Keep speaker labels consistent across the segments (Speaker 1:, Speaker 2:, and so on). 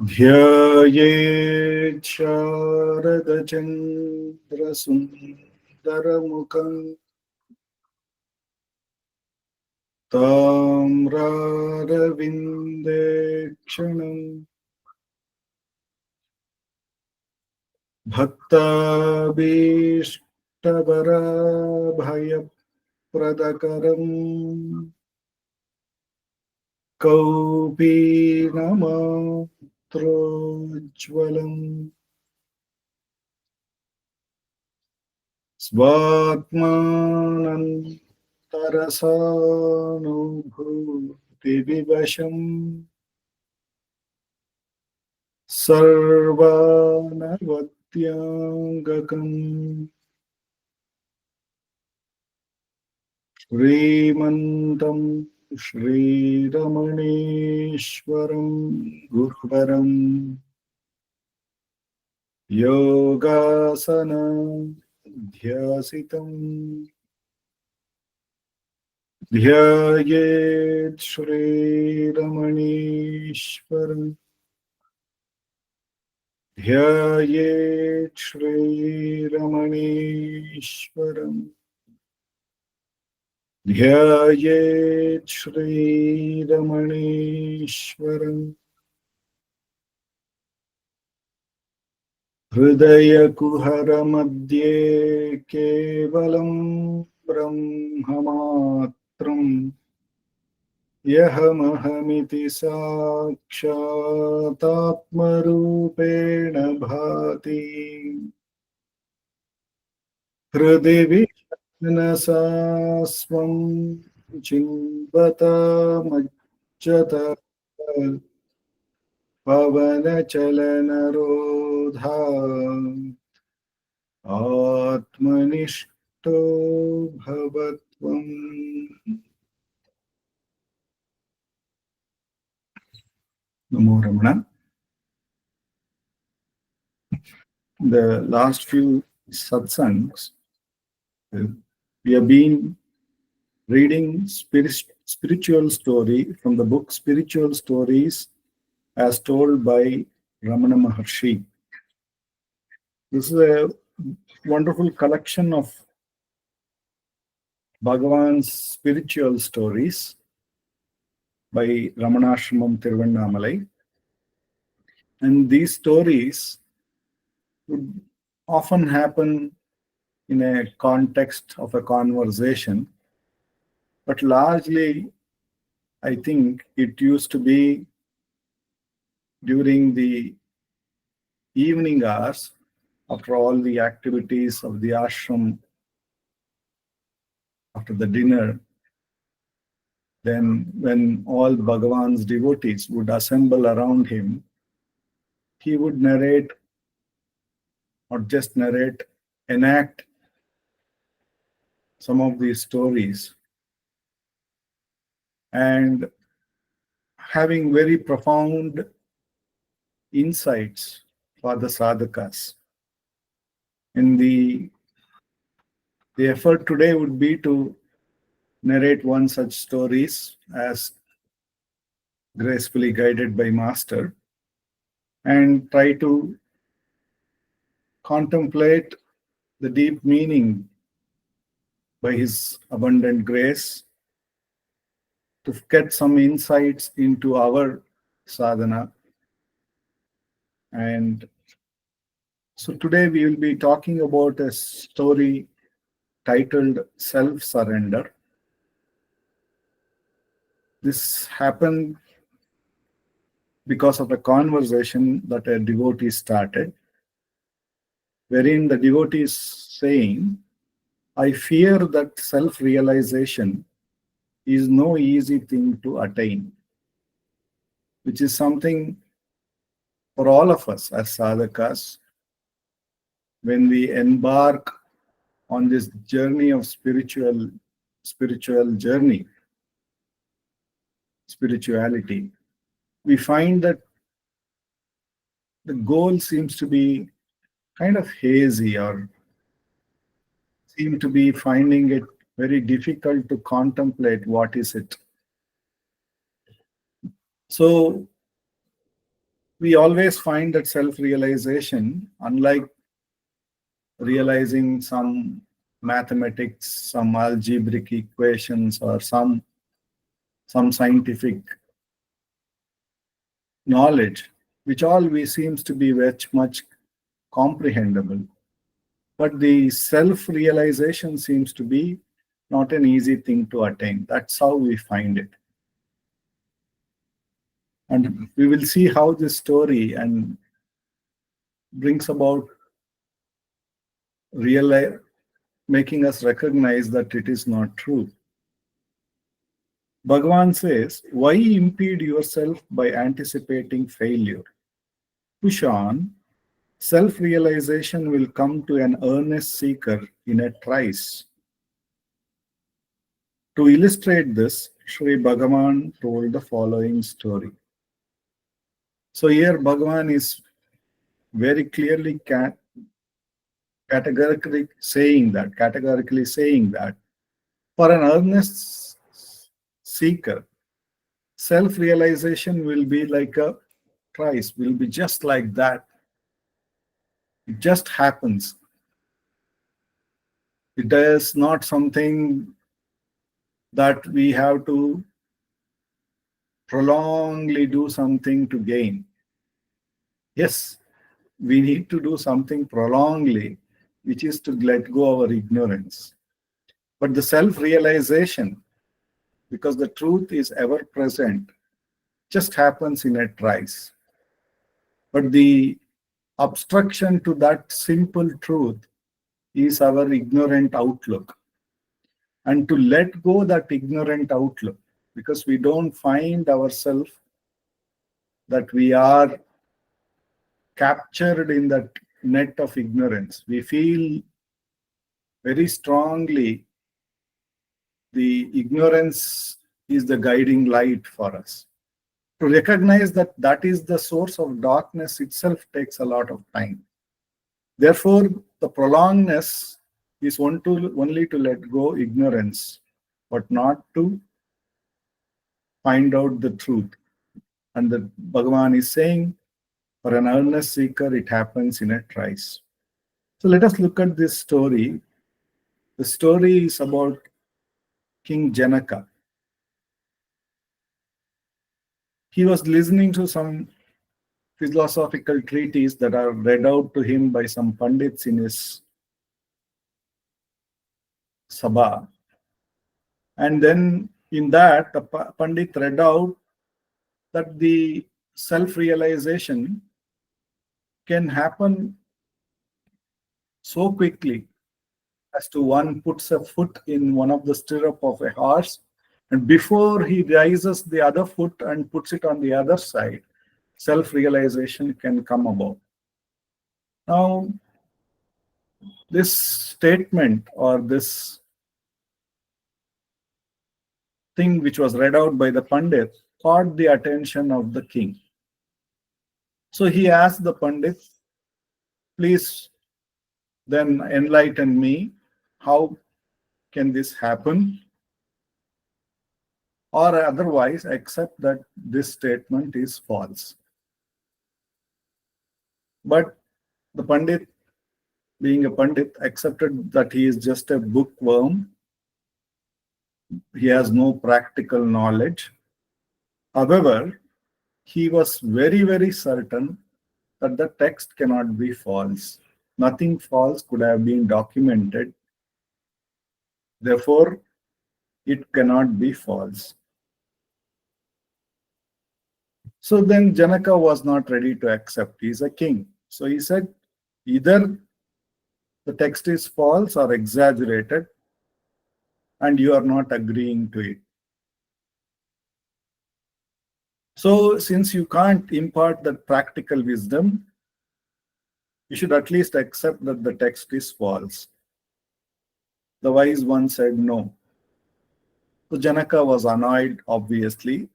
Speaker 1: ध्ययेत् शारदचन्द्रसुन्दरमुखम् ताम्रारविन्देक्षणम् भक्ताभीष्टवराभयप्रदकरम् कौपीनमात्रोज्ज्वलम् स्वात्मानन्तरसानुभूतिविवशम् सर्वानवद्याङ्गकम् श्रीमन्तं श्रीरमणेश्वरं गुरुवरं योगासनाध्यासितं ध्यायेत् श्रीरमणेश्वरं ध्यायेत् श्रीरमणेश्वरम् ध्यायेत् श्रीरमणेश्वरम् हृदयकुहरमध्ये केवलं ब्रह्ममात्रम् यहमहमिति साक्षातात्मरूपेण भाति हृदि विषन्नसा स्वं चिन्वतामज्जत पवनचलनरोधा आत्मनिष्ठो भवत्वम्। Namo Ramana. The last few satsangs, we have been reading spiritual story from the book Spiritual Stories as told by Ramana Maharshi. This is a wonderful collection of Bhagavan's spiritual stories by Ramanashramam Tiruvannamalai. And these stories would often happen in a context of a conversation, but largely I think it used to be during the evening hours after all the activities of the ashram, after the dinner. Then when all Bhagavan's devotees would assemble around him, he would narrate, or just narrate, enact some of these stories, and having very profound insights for the sadhakas. And the effort today would be to narrate one such stories as gracefully guided by Master, and try to contemplate the deep meaning by his abundant grace to get some insights into our sadhana. And so today we will be talking about a story titled Self-Surrender. This happened because of a conversation that a devotee started, wherein the devotee is saying, I fear that self-realization is no easy thing to attain, which is something for all of us as sadhakas. When we embark on this journey of spirituality, we find that the goal seems to be kind of hazy, or seem to be finding it very difficult to contemplate what is it. So We always find that self realization, unlike realizing some mathematics, some algebraic equations, or some scientific knowledge, which all we seems to be much comprehensible. But the self realization seems to be not an easy thing to attain. That's how we find it. And we will see how this story and brings about real making us recognize that it is not true. Bhagavan says, why impede yourself by anticipating failure? Push on. Self realization will come to an earnest seeker in a trice. To illustrate this, Sri Bhagavan told the following story. So here Bhagavan is very clearly categorically saying that for an earnest seeker, self-realization will be like a trice, will be just like that. It just happens. It is not something that we have to prolongly do something to gain. Yes, we need to do something prolongly, which is to let go our ignorance. But the self-realization, because the truth is ever present, just happens in a trice. But the obstruction to that simple truth is our ignorant outlook. And to let go that ignorant outlook, because we don't find ourselves that we are captured in that net of ignorance. We feel very strongly the ignorance is the guiding light for us. To recognize that that is the source of darkness itself takes a lot of time. Therefore, the prolongedness is only to let go ignorance, but not to find out the truth. And the Bhagavan is saying, for an earnest seeker, it happens in a trice. So let us look at this story. The story is about King Janaka. He was listening to some philosophical treatises that are read out to him by some pandits in his sabha. And then in that, the pandit read out that the self-realization can happen so quickly as to one puts a foot in one of the stirrup of a horse, and before he raises the other foot and puts it on the other side, self-realization can come about. Now, this statement or this thing which was read out by the Pandit caught the attention of the king. So he asked the Pandit, please then enlighten me. How can this happen? Or otherwise accept that this statement is false. But the Pandit, being a Pandit, accepted that he is just a bookworm. He has no practical knowledge. However, he was very, very certain that the text cannot be false. Nothing false could have been documented. Therefore, it cannot be false. So then Janaka was not ready to accept. He is a king. So he said, either the text is false or exaggerated, and you are not agreeing to it. So since you can't impart that practical wisdom, you should at least accept that the text is false. The wise one said no. So Janaka was annoyed, obviously,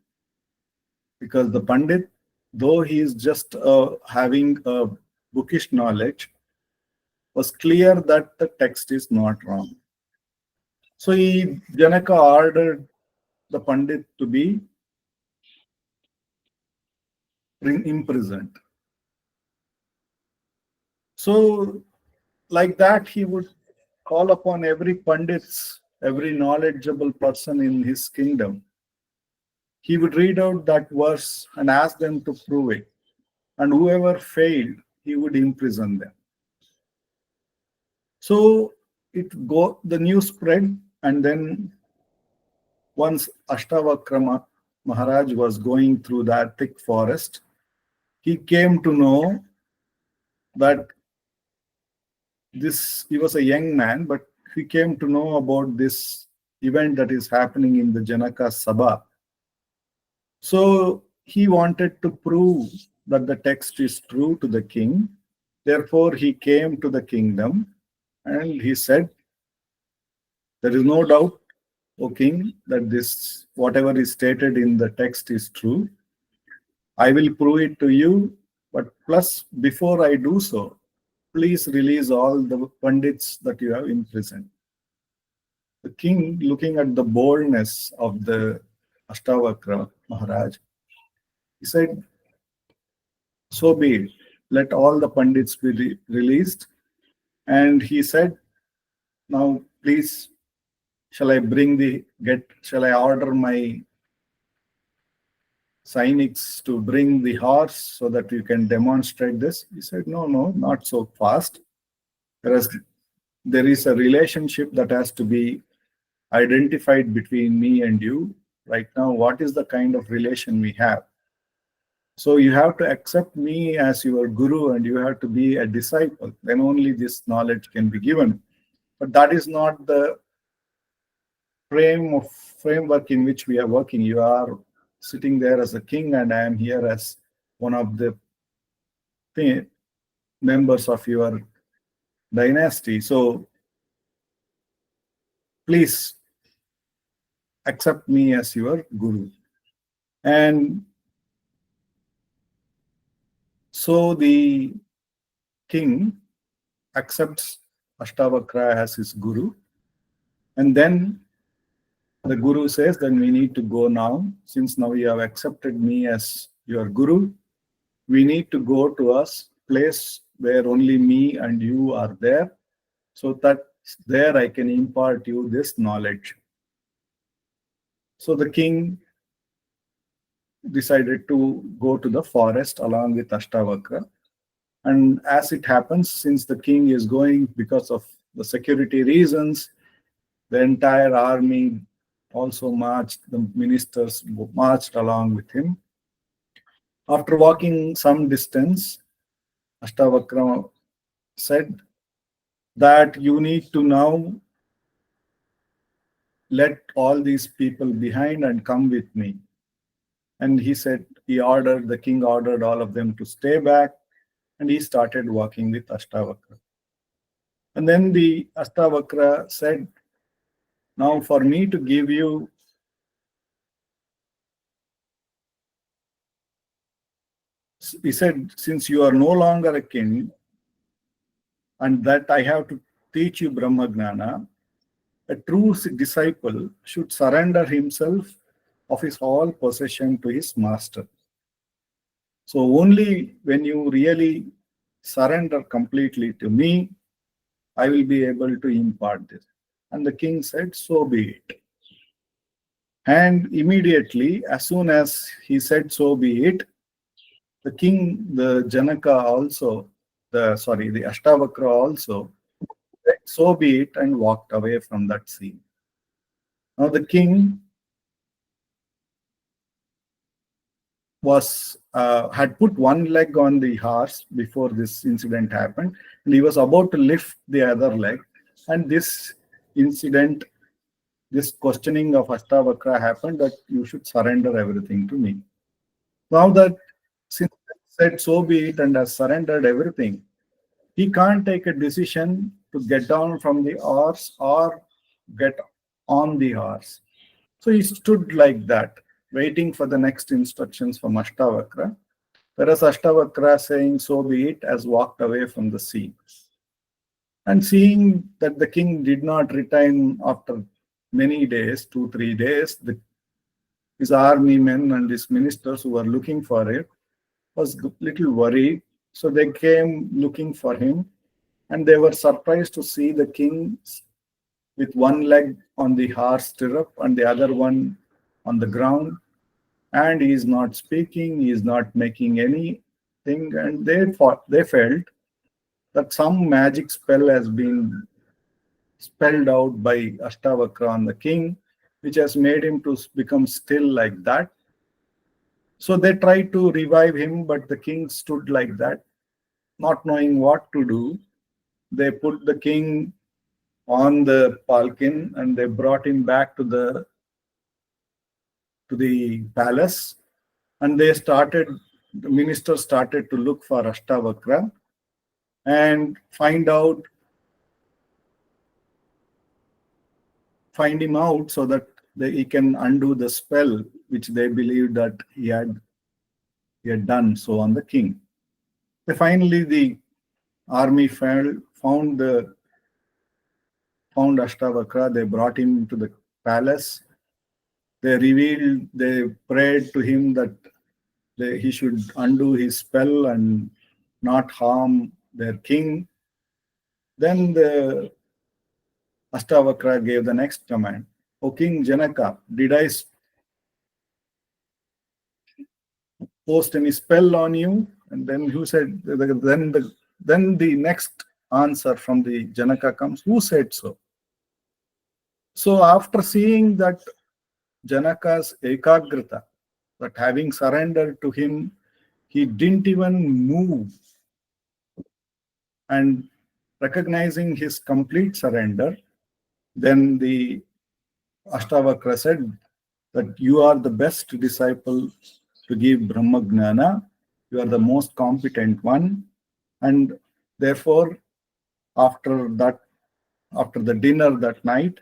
Speaker 1: because the Pandit, though he is just having a bookish knowledge, was clear that the text is not wrong. So Janaka ordered the Pandit to be imprisoned. So, like that, he would call upon every pandits, every knowledgeable person in his kingdom. He would read out that verse and ask them to prove it. And whoever failed, he would imprison them. So the news spread, and then once Ashtavakra Maharaj was going through that thick forest, he came to know that he was a young man, but he came to know about this event that is happening in the Janaka Sabha. So he wanted to prove that the text is true to the king. Therefore, he came to the kingdom and he said, "There is no doubt, O king, that this whatever is stated in the text is true. I will prove it to you, but plus, before I do so, please release all the pandits that you have imprisoned." The king, looking at the boldness of the Ashtavakra Maharaj, he said, "So be it. Let all the pandits be released." And he said, "Now, please, shall I order my Cynics to bring the horse so that you can demonstrate this?" He said, "No, no, not so fast. There is a relationship that has to be identified between me and you. Right now, what is the kind of relation we have? So you have to accept me as your guru and you have to be a disciple. Then only this knowledge can be given. But that is not the framework in which we are working. You are sitting there as a king, and I am here as one of the members of your dynasty. So please accept me as your guru." And so the king accepts Ashtavakra as his guru. And then the guru says, "Then we need to go now. Since now you have accepted me as your guru, we need to go to a place where only me and you are there, so that there I can impart you this knowledge." So the king decided to go to the forest along with Ashtavakra. And as it happens, since the king is going because of the security reasons, the entire army also marched, the ministers marched along with him. After walking some distance, Ashtavakra said that you need to now let all these people behind and come with me. And the king ordered all of them to stay back, and he started walking with Ashtavakra. And then the Ashtavakra said, "Now for me to give you he said, since you are no longer a king, and that I have to teach you Brahmagnana, a true disciple should surrender himself of his all possession to his master. So only when you really surrender completely to me, I will be able to impart this." And the king said, "So be it." And immediately, as soon as he said, "So be it," the king, the Ashtavakra also said, "So be it," and walked away from that scene. Now the king had put one leg on the horse before this incident happened, and he was about to lift the other leg, and this incident, this questioning of Ashtavakra happened, that you should surrender everything to me. Now that since he said "so be it" and has surrendered everything, he can't take a decision to get down from the horse or get on the horse. So he stood like that, waiting for the next instructions from Ashtavakra. Whereas Ashtavakra, saying "so be it," has walked away from the scene. And seeing that the king did not return after many days, 2-3 days, his army men and his ministers who were looking for it was little worried. So they came looking for him, and they were surprised to see the king with one leg on the horse stirrup and the other one on the ground, and he is not speaking, he is not making anything, and they felt that some magic spell has been spelled out by Ashtavakra on the king, which has made him to become still like that. So they tried to revive him, but the king stood like that, not knowing what to do. They put the king on the palkin and they brought him back to the palace, and the minister started to look for Ashtavakra and find him out so that he can undo the spell which they believed that he had done so on the king. Finally, the army found Ashtavakra. They brought him to the palace. They prayed to him that he should undo his spell and not harm their king. Then the Ashtavakra gave the next command. O King Janaka, did I post any spell on you? And then who said, then the next answer from the Janaka comes, who said so? So after seeing that Janaka's ekagrata, that having surrendered to him, he didn't even move, and recognizing his complete surrender, then the Ashtavakra said that you are the best disciple to give Brahmagnana, you are the most competent one, and therefore after the dinner that night,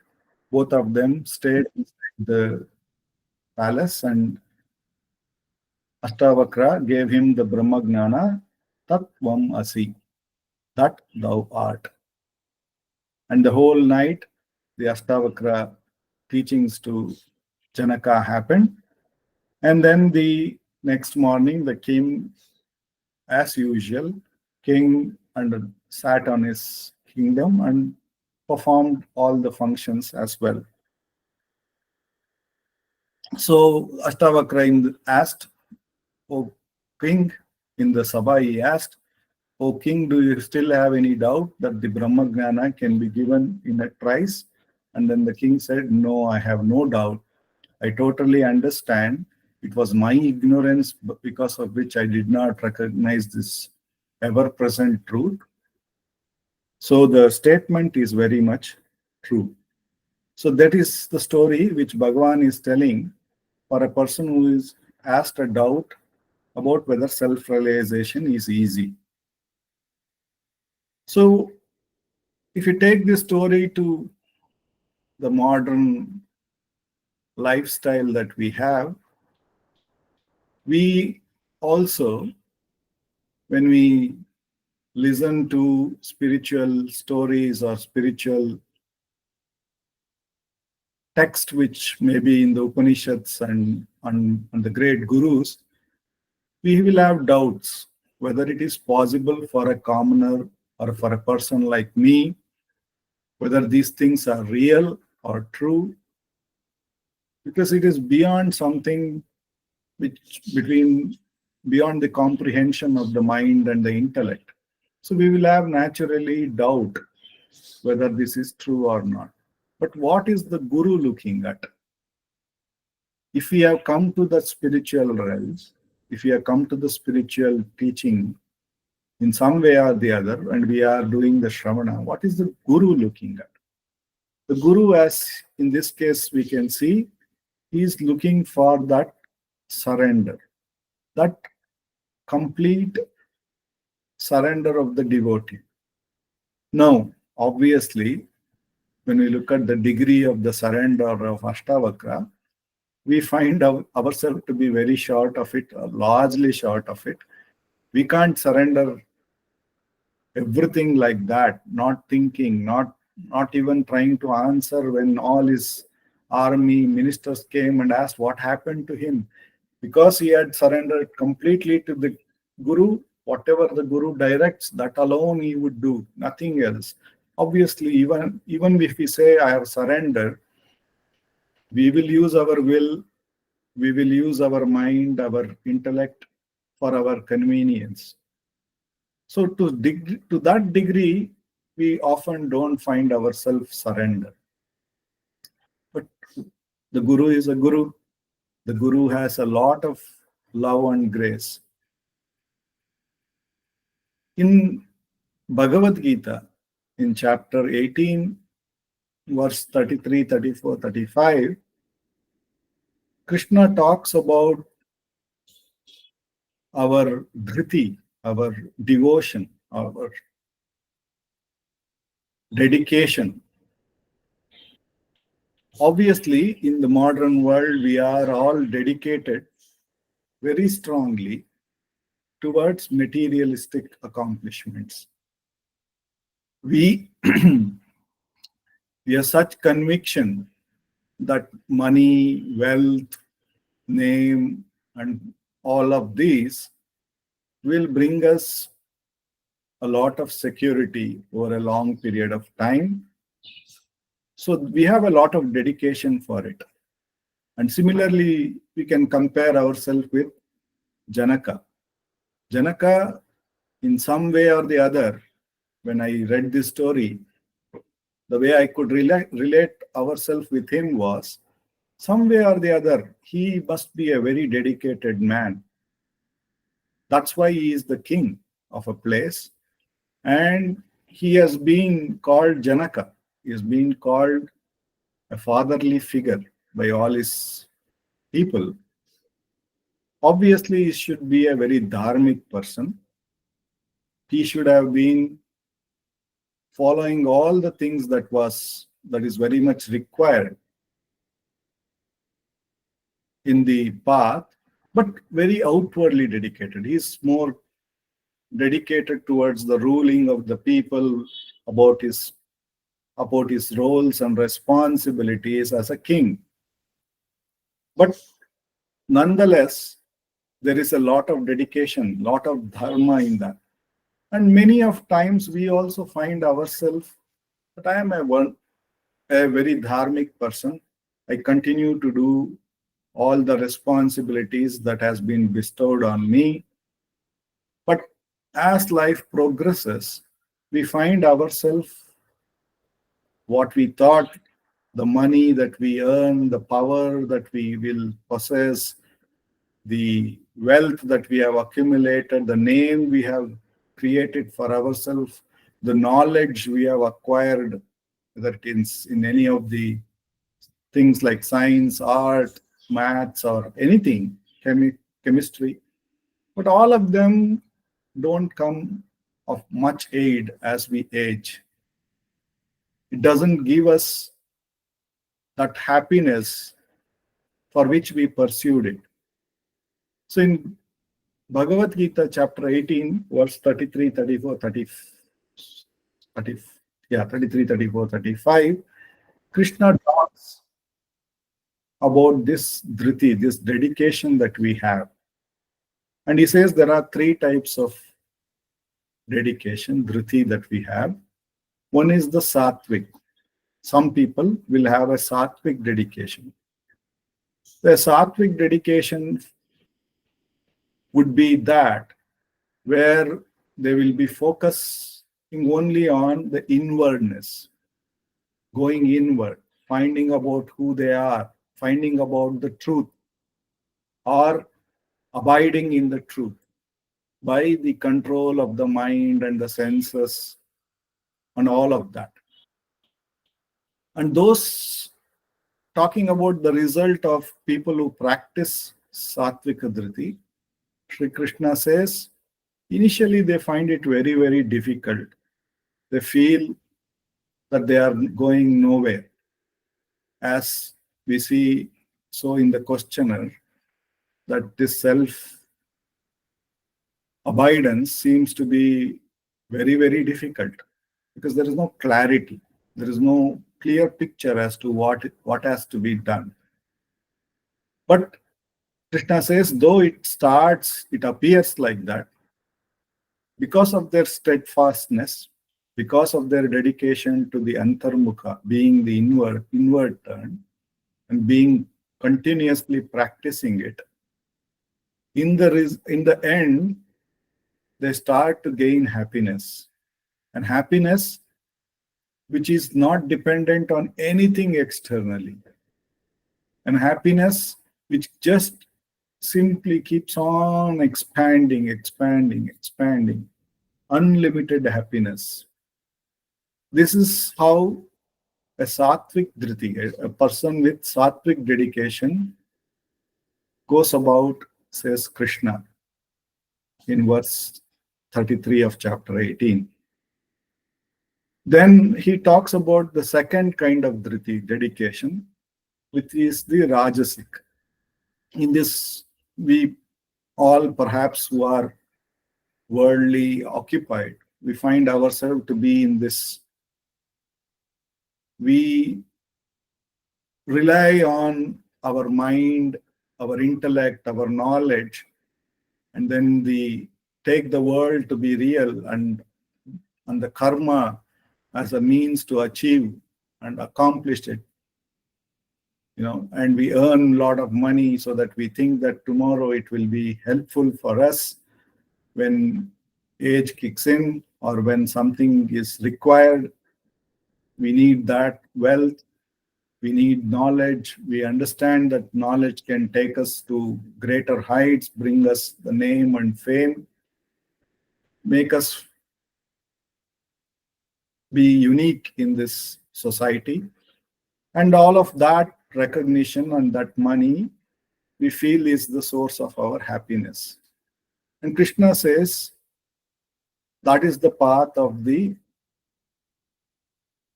Speaker 1: both of them stayed inside the palace, and Ashtavakra gave him the Brahmagnana, Tattvam Asi, that thou art. And the whole night, the Ashtavakra teachings to Janaka happened. And then the next morning, the king, as usual, came and sat on his kingdom and performed all the functions as well. So Ashtavakra asked, O king, in the Sabha he asked, O king, do you still have any doubt that the Brahmagnana can be given in a trice? And then the king said, no, I have no doubt. I totally understand. It was my ignorance because of which I did not recognize this ever-present truth. So the statement is very much true. So that is the story which Bhagavan is telling for a person who is asked a doubt about whether self-realization is easy. So if you take this story to the modern lifestyle that we have, we also, when we listen to spiritual stories or spiritual text, which may be in the Upanishads and the great gurus, we will have doubts whether it is possible for a commoner or for a person like me, whether these things are real or true, because it is beyond something beyond the comprehension of the mind and the intellect. So we will have naturally doubt whether this is true or not. But what is the guru looking at? If we have come to the spiritual realms, if we have come to the spiritual teaching in some way or the other, and we are doing the Shravana, what is the guru looking at? The guru, as in this case we can see, he is looking for that surrender, that complete surrender of the devotee. Now, obviously, when we look at the degree of the surrender of Ashtavakra, we find ourselves to be very short of it, or largely short of it. We can't surrender everything like that, not thinking, not even trying to answer when all his army ministers came and asked what happened to him, because he had surrendered completely to the Guru, whatever the Guru directs, that alone he would do, nothing else. Obviously, even if we say I have surrendered, we will use our will, we will use our mind, our intellect for our convenience. So to that degree, we often don't find ourselves surrender. But the Guru is a Guru. The Guru has a lot of love and grace. In Bhagavad Gita, in chapter 18, verse 33, 34, 35, Krishna talks about our dhriti, our devotion, our dedication. Obviously, in the modern world, we are all dedicated very strongly towards materialistic accomplishments. We, we have such conviction that money, wealth, name, and all of these will bring us a lot of security over a long period of time. So we have a lot of dedication for it. And similarly, we can compare ourselves with Janaka. Janaka, in some way or the other, when I read this story, the way I could relate ourselves with him was, some way or the other, he must be a very dedicated man. That's why he is the king of a place. And he has been called Janaka. He has been called a fatherly figure by all his people. Obviously, he should be a very dharmic person. He should have been following all the things that is very much required in the path, but very outwardly dedicated. He's more dedicated towards the ruling of the people, about his roles and responsibilities as a king. But nonetheless, there is a lot of dedication, lot of dharma in that. And many of times we also find ourselves that I am a very dharmic person. I continue to do all the responsibilities that has been bestowed on me. But as life progresses, we find ourselves what we thought, the money that we earn, the power that we will possess, the wealth that we have accumulated, the name we have created for ourselves, the knowledge we have acquired, whether it is in any of the things like science, art, maths, or anything, chemistry. But all of them don't come of much aid as we age. It doesn't give us that happiness for which we pursued it. So in Bhagavad Gita, chapter 18, verse 33, 34, 30, yeah, 33, 34, 35, Krishna talks about this dhriti, this dedication that we have. And he says there are three types of dedication, dhriti, that we have. One is the sattvic. Some people will have a sattvic dedication. The sattvic dedication would be that where they will be focusing only on the inwardness, going inward, finding about who they are, finding about the truth, or abiding in the truth by the control of the mind and the senses and all of that. And those, talking about the result of people who practice Sattvika Dhriti, Sri Krishna says, initially they find it very, very difficult. They feel that they are going nowhere. As we see so in the questionnaire, that this self-abidance seems to be very, very difficult because there is no clarity. There is no clear picture as to what has to be done. But Krishna says, though it appears like that, Because of their steadfastness, because of their dedication to the antarmukha, being the inward turn, and being continuously practicing it, in the end, they start to gain happiness. And happiness which is not dependent on anything externally. And happiness which just simply keeps on expanding, expanding, expanding. Unlimited happiness. This is how a sattvic dhriti, a person with sattvic dedication, goes about, says Krishna in verse 33 of chapter 18. Then he talks about the second kind of dhriti, dedication, which is the rajasic. In this, we all perhaps who are worldly occupied, we find ourselves to be in this. We rely on our mind, our intellect, our knowledge, and then the take the world to be real, and the karma as a means to achieve and accomplish it. And we earn a lot of money so that we think that tomorrow it will be helpful for us when age kicks in or when something is required. We need that wealth. We need knowledge. We understand that knowledge can take us to greater heights, bring us the name and fame, make us be unique in this society. And all of that recognition and that money we feel is the source of our happiness. And Krishna says that is the path of the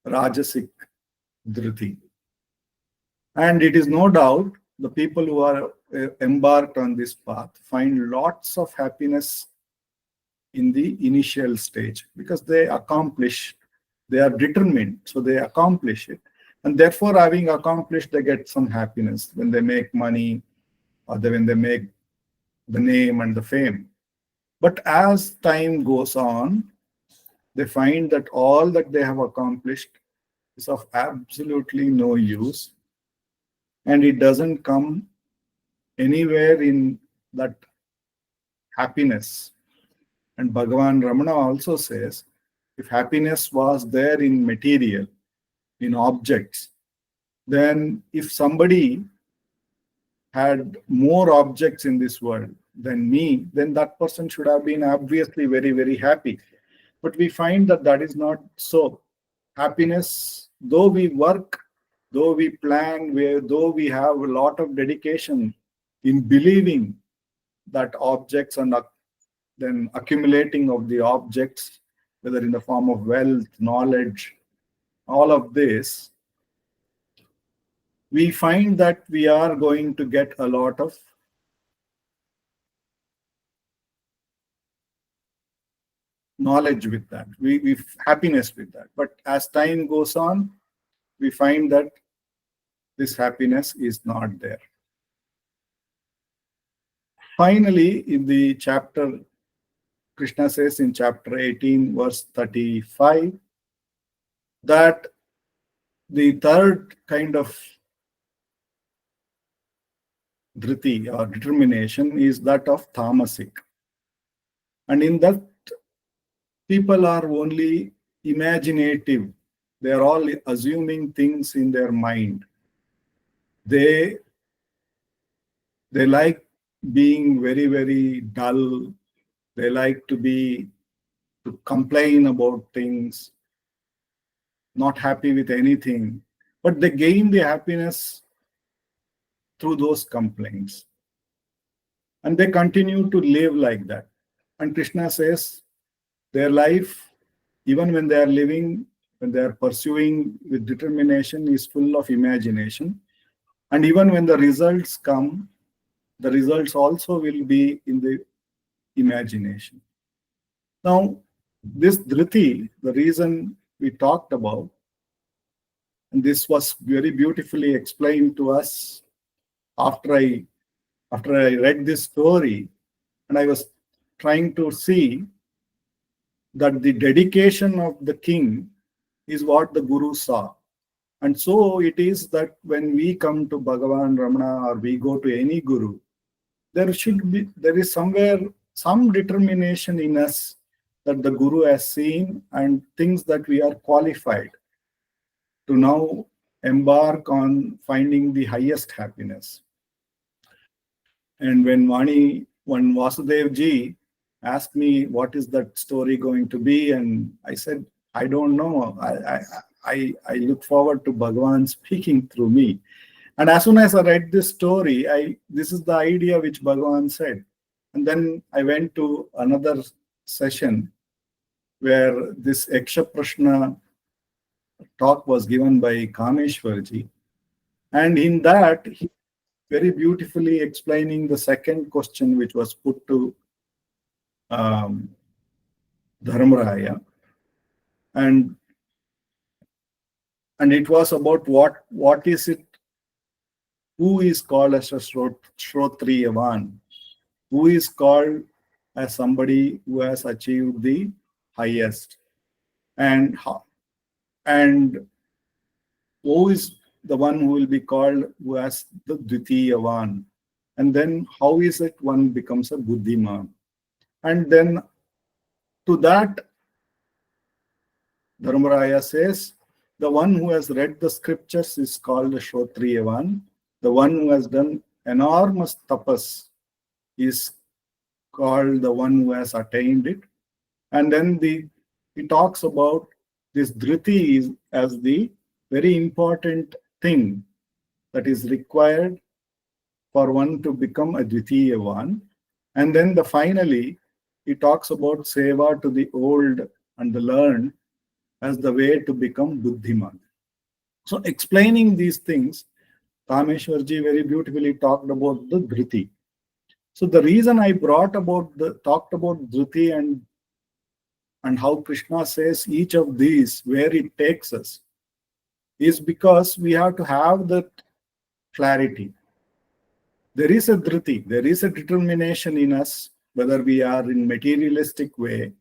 Speaker 1: Rajasic Dhriti. And it is no doubt the people who are embarked on this path find lots of happiness in the initial stage because they are determined, so they accomplish it. And therefore, having accomplished, they get some happiness when they make money or when they make the name and the fame. But as time goes on, they find that all that they have accomplished is of absolutely no use, and it doesn't come anywhere in that happiness. And Bhagavan Ramana also says, if happiness was there in material, in objects, then if somebody had more objects in this world than me, then that person should have been obviously very, very happy. But we find that that is not so. Happiness, though we work, though we plan, though we have a lot of dedication in believing that objects and then accumulating of the objects, whether in the form of wealth, knowledge, all of this, we find that we are going to get a lot of knowledge with that, we happiness with that. But as time goes on, we find that this happiness is not there. Finally, in the chapter, Krishna says in chapter 18, verse 35, that the third kind of dhriti or determination is that of tamasic. And in that, people are only imaginative. They are all assuming things in their mind. They like being very, very dull. They like to complain about things, not happy with anything. But they gain the happiness through those complaints. And they continue to live like that. And Krishna says their life, even when they are living, when they are pursuing with determination, is full of imagination. And even when the results come, the results also will be in the imagination. Now, this dhriti, the reason we talked about, and this was very beautifully explained to us after I read this story, and I was trying to see that the dedication of the king is what the guru saw. And so it is that when we come to Bhagavan Ramana or we go to any guru, there is somewhere some determination in us that the guru has seen and thinks that we are qualified to now embark on finding the highest happiness. And when Vasudev ji asked me what is that story going to be, and I said, I don't know. I look forward to Bhagavan speaking through me. And as soon as I read this story, this is the idea which Bhagavan said. And then I went to another session where this Yaksha Prashna talk was given by Kameshwarji. And in that, he very beautifully explaining the second question which was put to Dharmaraya. And it was about what is it, who is called as a Shrotriyavan, who is called as somebody who has achieved the highest, and who is the one who will be called who has the Dvitiyavan, and then how is it one becomes a Buddhiman. And then to that, Dharmaraya says, the one who has read the scriptures is called a Shrotriyavan. The one who has done enormous tapas is called the one who has attained it. And then he talks about this dhriti as the very important thing that is required for one to become a Dvitiyavan. And then finally, he talks about seva to the old and the learned as the way to become Buddhiman. So explaining these things, Kameshwarji very beautifully talked about the dhriti. So the reason I talked about dhriti and how Krishna says each of these, where it takes us, is because we have to have that clarity. There is a dhriti, there is a determination in us, whether we are in materialistic way,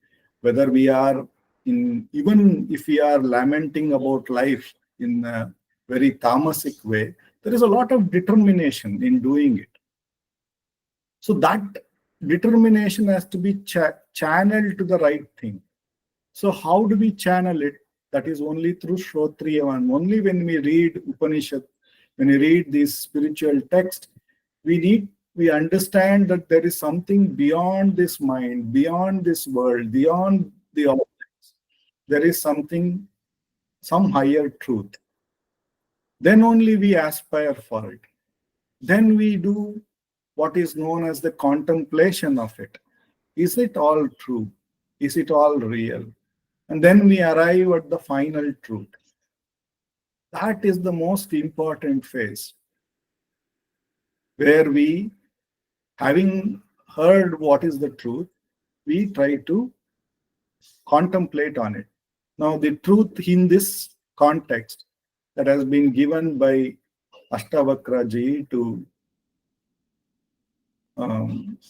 Speaker 1: whether we are even if we are lamenting about life in a very tamasic way, there is a lot of determination in doing it. So that determination has to be channeled to the right thing. So how do we channel it? That is only through Shrotriyavan. Only when we read Upanishad, when we read these spiritual texts, we understand that there is something beyond this mind, beyond this world, beyond the objects. There is something, some higher truth. Then only we aspire for it. Then we do what is known as the contemplation of it. Is it all true? Is it all real? And then we arrive at the final truth. That is the most important phase, where we, having heard what is the truth, we try to contemplate on it. Now, the truth in this context that has been given by Ashtavakra to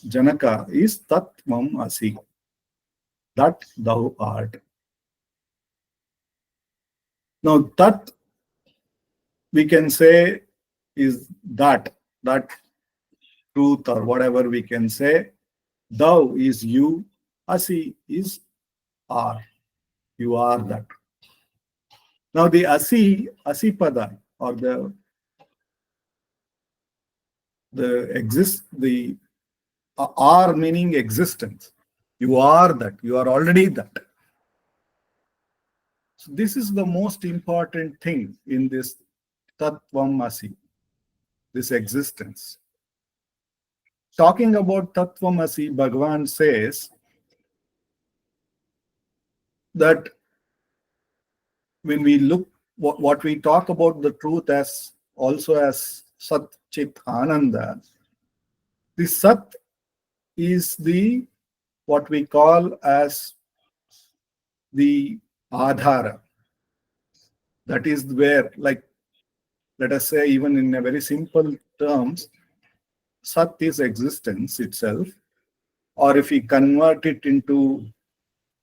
Speaker 1: Janaka is Tat Mam Asi, that thou art. Now, Tat, we can say, is that truth or whatever we can say. Thou is you, Asi is are. You are that. Now the Asipada, or the are meaning existence. You are that. You are already that. So this is the most important thing in this Tattvam Asi, this existence. Talking about Tattvam Asi, Bhagavan says that when we look, what we talk about the truth as also as Sat Chit Ananda, the Sat is the what we call as the Adhara. That is where, like, let us say, even in a very simple terms, Sat is existence itself, or if we convert it into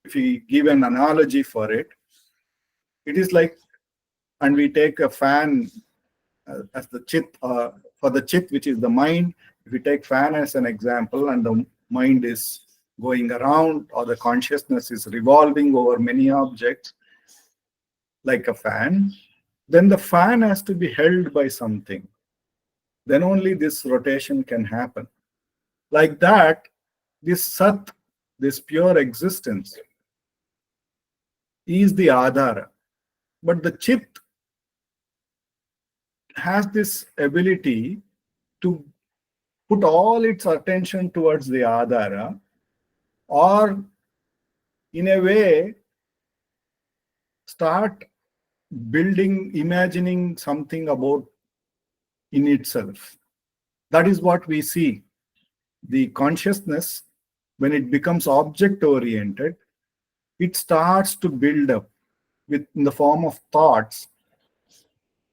Speaker 1: if we give an analogy for it, it is like, and we take a fan as the chit, for the chit, which is the mind. If we take fan as an example, and the mind is going around, or the consciousness is revolving over many objects like a fan, then the fan has to be held by something. Then only this rotation can happen. Like that, this Sat, this pure existence, is the Adhara. But the Chit has this ability to put all its attention towards the Adhara, or in a way start building, imagining something about in itself. That is what we see. The consciousness, when it becomes object oriented, it starts to build up in the form of thoughts.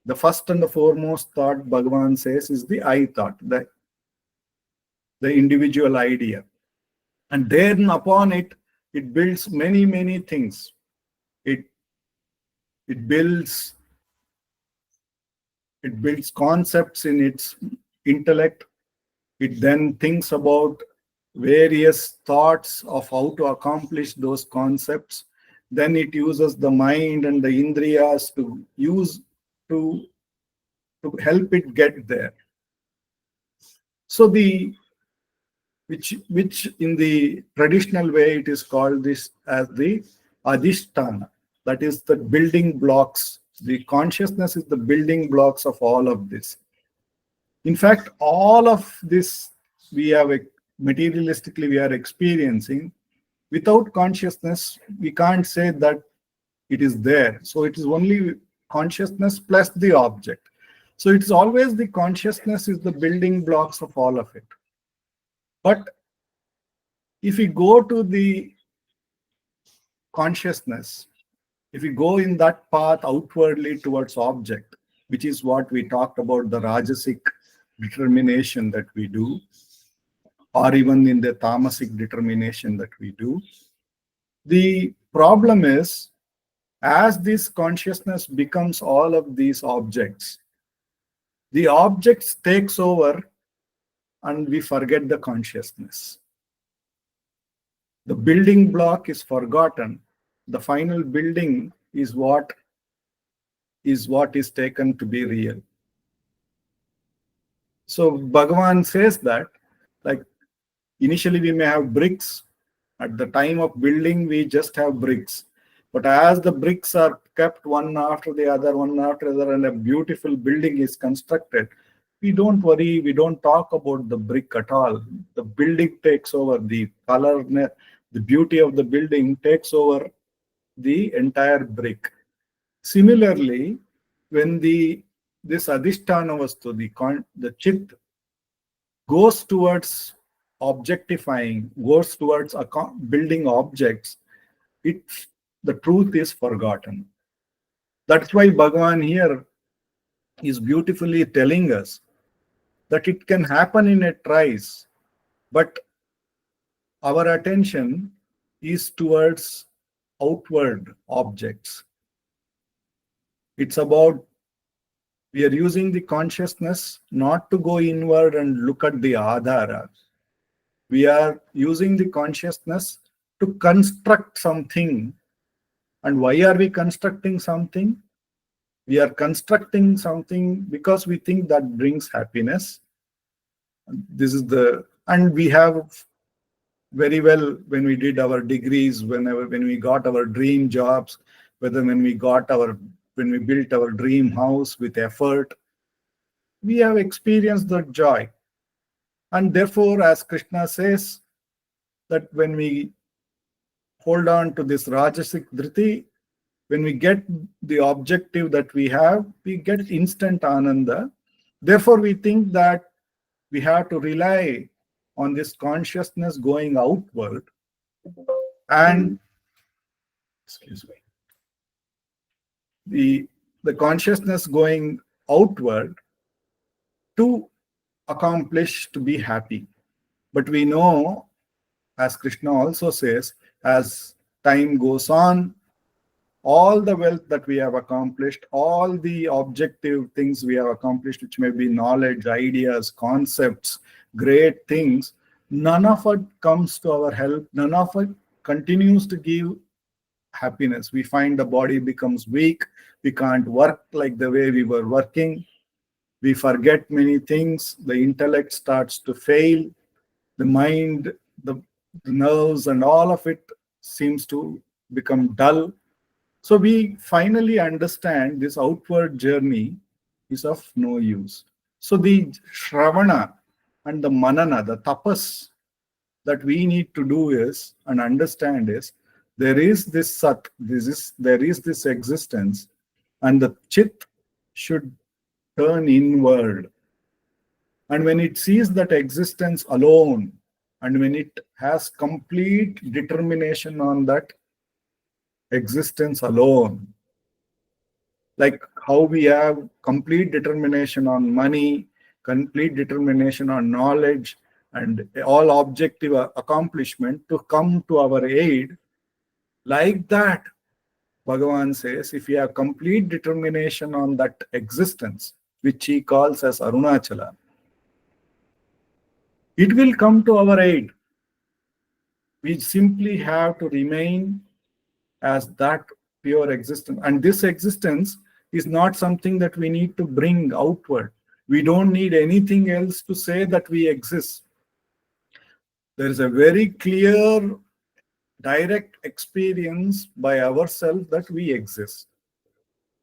Speaker 1: The first and the foremost thought, Bhagavan says, is the I thought, the individual idea. And then upon it, it builds many, many things. It builds concepts in its intellect. It then thinks about various thoughts of how to accomplish those concepts. Then it uses the mind and the indriyas to help it get there. So which in the traditional way it is called this as the adhisthana. That is the building blocks. The consciousness is the building blocks of all of this. In fact, all of this we have materialistically we are experiencing. Without consciousness, we can't say that it is there. So it is only consciousness plus the object. So it's always the consciousness is the building blocks of all of it. But if we go to the consciousness, if we go in that path outwardly towards object, which is what we talked about, the rajasic determination that we do, or even in the tamasic determination that we do, the problem is, as this consciousness becomes all of these objects, the objects takes over and we forget the consciousness. The building block is forgotten. The final building is what is taken to be real. So Bhagavan says that, like, initially we may have bricks. At the time of building, we just have bricks. But as the bricks are kept one after the other, and a beautiful building is constructed, we don't worry, we don't talk about the brick at all. The building takes over, the color, the beauty of the building takes over the entire brick. Similarly, when this adhisthana vastu, the chit, goes towards objectifying, goes towards building objects, the truth is forgotten. That's why Bhagavan here is beautifully telling us that it can happen in a trice, but our attention is towards outward objects. It's about, we are using the consciousness not to go inward and look at the adhara. We are using the consciousness to construct something. And why are we constructing something? We are constructing something because we think that brings happiness. And we have very well, when we did our degrees, when we got our dream jobs, when we built our dream house with effort, we have experienced that joy. And therefore, as Krishna says, that when we hold on to this rajasic dhriti, when we get the objective that we have, we get instant ananda. Therefore, we think that we have to rely on this consciousness going outward and, the consciousness going outward to accomplish, to be happy. But we know, as Krishna also says, as time goes on, all the wealth that we have accomplished, all the objective things we have accomplished, which may be knowledge, ideas, concepts, great things, none of it comes to our help. None of it continues to give happiness. We find the body becomes weak. We can't work like the way we were working. We forget many things. The intellect starts to fail. The mind, the nerves, and all of it seems to become dull. So we finally understand this outward journey is of no use. So the Shravana and the Manana, the tapas that we need to do is and understand is there is this sat, there is this existence, and the chit should turn inward. And when it sees that existence alone, and when it has complete determination on that existence alone, like how we have complete determination on money, complete determination on knowledge, and all objective accomplishment to come to our aid, like that, Bhagavan says, if we have complete determination on that existence, which he calls as Arunachala, it will come to our aid. We simply have to remain as that pure existence. And this existence is not something that we need to bring outward. We don't need anything else to say that we exist. There is a very clear, direct experience by ourselves that we exist.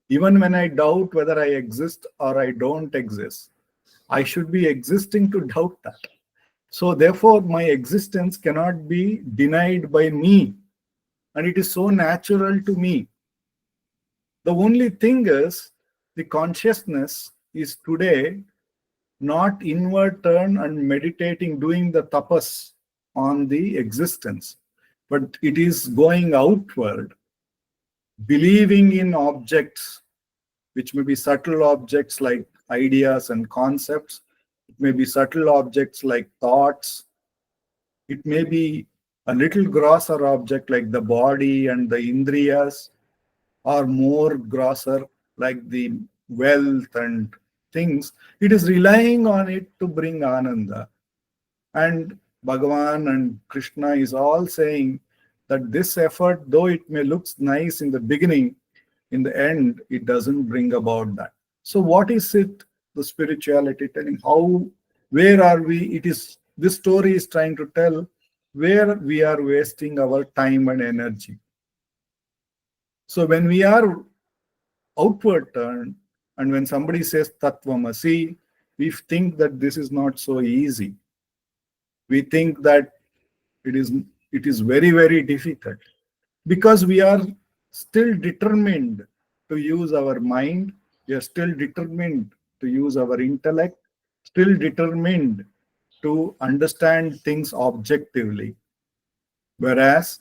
Speaker 1: Even when I doubt whether I exist or I don't exist, I should be existing to doubt that. So therefore, my existence cannot be denied by me. And it is so natural to me. The only thing is, the consciousness is today not inward turn and meditating, doing the tapas on the existence, but it is going outward, believing in objects, which may be subtle objects like ideas and concepts. It may be subtle objects like thoughts. It may be a little grosser object like the body and the indriyas, or more grosser like the wealth and things. It is relying on it to bring ananda. And Bhagavan and Krishna is all saying that this effort, though it may look nice in the beginning, in the end, it doesn't bring about that. So what is it, the spirituality telling? How, where are we? It is, this story is trying to tell where we are wasting our time and energy. So when we are outward turned, and when somebody says Tattvamasi, we think that this is not so easy. We think that it is very, very difficult, because we are still determined to use our mind. We are still determined to use our intellect, still determined to understand things objectively. Whereas,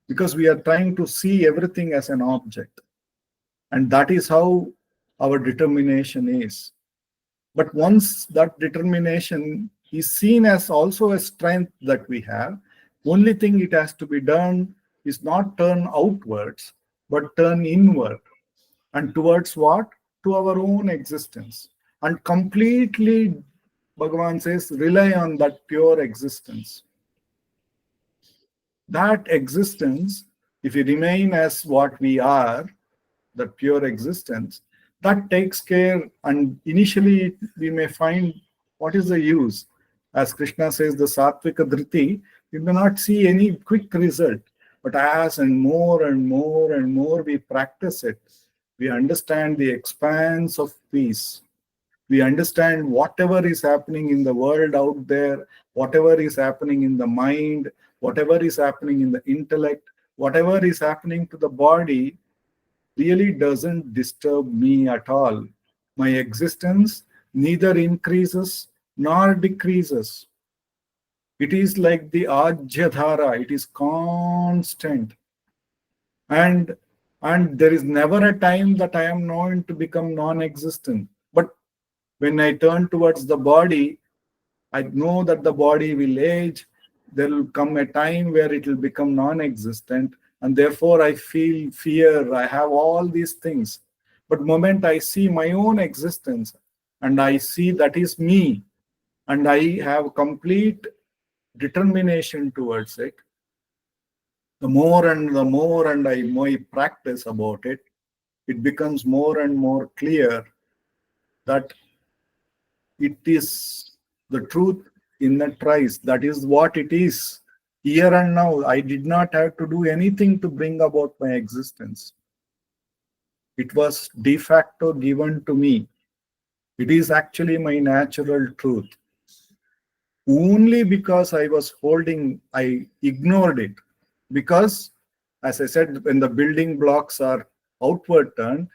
Speaker 1: because we are trying to see everything as an object, and that is how our determination is. But once that determination is seen as also a strength that we have, only thing it has to be done is not turn outwards, but turn inward. And towards what? To our own existence. And completely, Bhagavan says, rely on that pure existence. That existence, if we remain as what we are, that pure existence, that takes care. And initially we may find, what is the use? As Krishna says, the Sattvika Dhriti, we may not see any quick result. But as and more and more and more we practice it, we understand the expanse of peace. We understand whatever is happening in the world out there, whatever is happening in the mind, whatever is happening in the intellect, whatever is happening to the body, really doesn't disturb me at all. My existence neither increases nor decreases. It is like the Ajyadhara, it is constant. And there is never a time that I am known to become non-existent. But when I turn towards the body, I know that the body will age. There will come a time where it will become non-existent. and therefore I feel fear. I have all these things. But moment I see my own existence and I see that is me, and I have complete determination towards it, the more and I more practice about it, it becomes more and more clear that it is the truth in the trice. That is what it is. Here and now, I did not have to do anything to bring about my existence. It was de facto given to me. It is actually my natural truth. Only because I was holding, I ignored it. Because, as I said, when the building blocks are outward turned,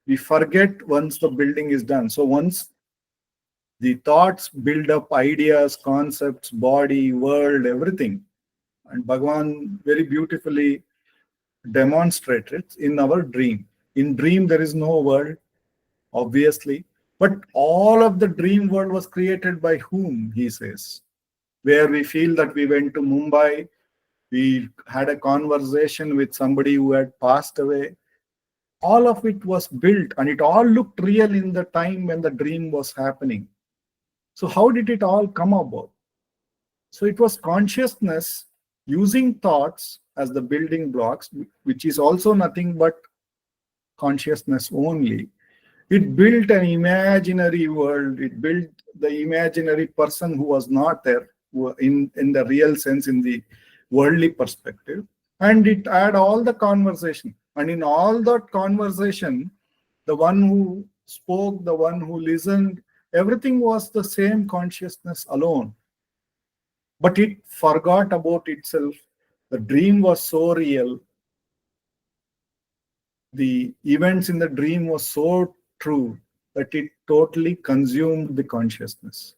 Speaker 1: we forget once the building is done. So once the thoughts build up ideas, concepts, body, world, everything. And Bhagavan very beautifully demonstrated in our dream. In dream, there is no world, obviously. But all of the dream world was created by whom, he says. Where we feel that we went to Mumbai, we had a conversation with somebody who had passed away. All of it was built and it all looked real in the time when the dream was happening. So how did it all come about? So it was consciousness using thoughts as the building blocks, which is also nothing but consciousness only. It built an imaginary world. It built the imaginary person who was not there in the real sense, in the worldly perspective. And it had all the conversation. And in all that conversation, the one who spoke, the one who listened, everything was the same consciousness alone. But it forgot about itself. The dream was so real. The events in the dream was so true that it totally consumed the consciousness.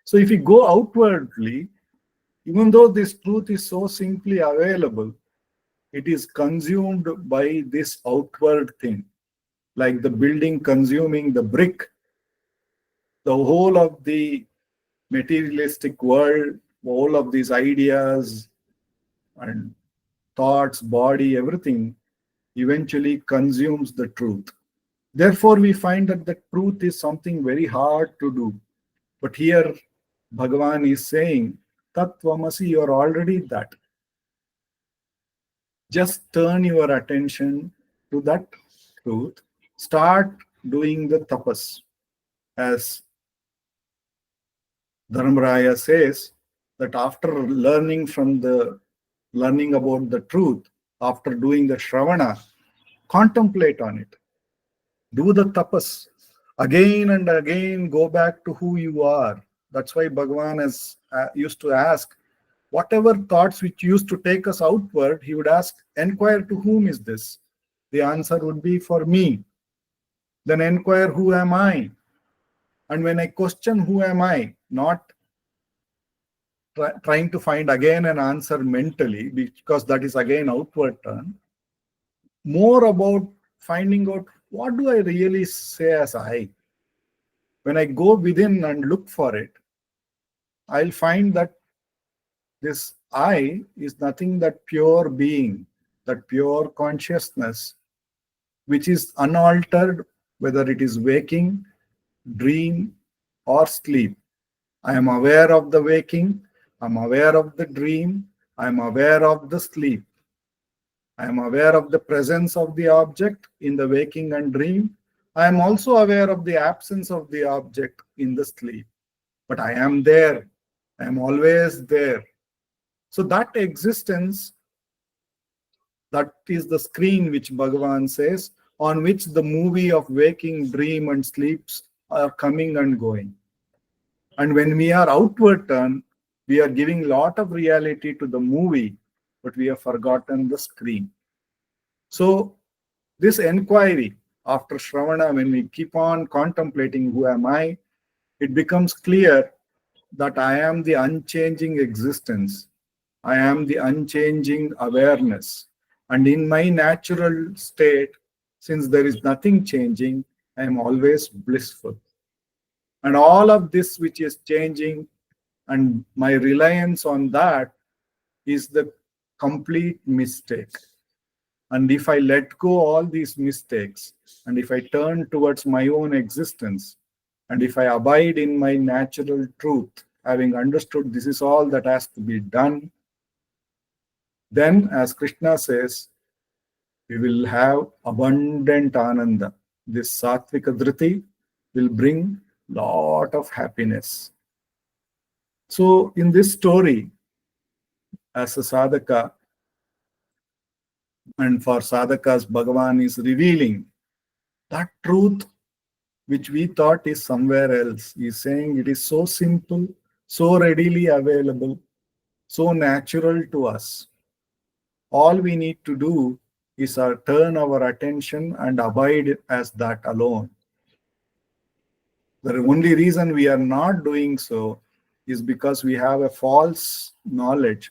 Speaker 1: So if you go outwardly, even though this truth is so simply available, it is consumed by this outward thing, like the building consuming the brick. The whole of the materialistic world, all of these ideas and thoughts, body, everything eventually consumes the truth. Therefore, we find that the truth is something very hard to do. But here, Bhagavan is saying, Tattvamasi, you are already that. Just turn your attention to that truth. Start doing the tapas. As Dharmaraya says, that after learning about the truth, after doing the Shravana, contemplate on it. Do the tapas. Again and again, go back to who you are. That's why Bhagavan has used to ask, whatever thoughts which used to take us outward, he would ask, inquire to whom is this? The answer would be for me. Then inquire, who am I? And when I question who am I, not trying to find again an answer mentally, because that is again outward turn, more about finding out what do I really say as I. When I go within and look for it, I'll find that this I is nothing but pure being, that pure consciousness, which is unaltered, whether it is waking, dream, or sleep. I am aware of the waking, I'm aware of the dream, I am aware of the sleep. I am aware of the presence of the object in the waking and dream. I am also aware of the absence of the object in the sleep. But I am there. I am always there. So that existence, that is the screen which Bhagavan says, on which the movie of waking, dream, and sleeps are coming and going. And when we are outward turned, we are giving a lot of reality to the movie, but we have forgotten the screen. So this inquiry after Shravana, when we keep on contemplating who am I, it becomes clear that I am the unchanging existence. I am the unchanging awareness. And in my natural state, since there is nothing changing, I am always blissful. And all of this which is changing and my reliance on that is the complete mistake. And if I let go all these mistakes, and if I turn towards my own existence, and if I abide in my natural truth, having understood this is all that has to be done, then, as Krishna says, we will have abundant ananda. This sattvika dhriti will bring lot of happiness. So, in this story, as a sadhaka, and for sadhakas, Bhagavan is revealing that truth which we thought is somewhere else. He is saying it is so simple, so readily available, so natural to us. All we need to do is turn our attention and abide as that alone. The only reason we are not doing so is because we have a false knowledge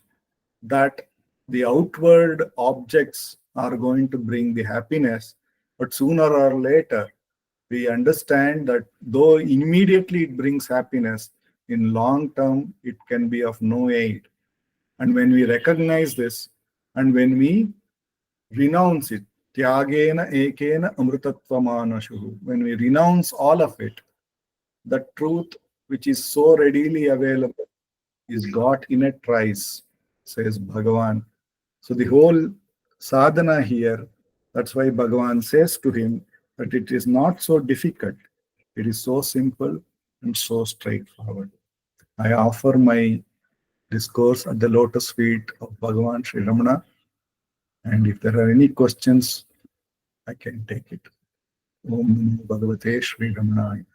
Speaker 1: that the outward objects are going to bring the happiness, but sooner or later we understand that though immediately it brings happiness, in long term it can be of no aid. And when we recognize this, and when we renounce it, tyagena ekena amrutattvamanashu, when we renounce all of it, the truth which is so readily available is got in a trice, says Bhagavan. So the whole sadhana here, that's why Bhagavan says to him that it is not so difficult. It is so simple and so straightforward. I offer my discourse at the lotus feet of Bhagavan Sri Ramana, and if there are any questions, I can take it. Om Namo Bhagavate Sri Ramana.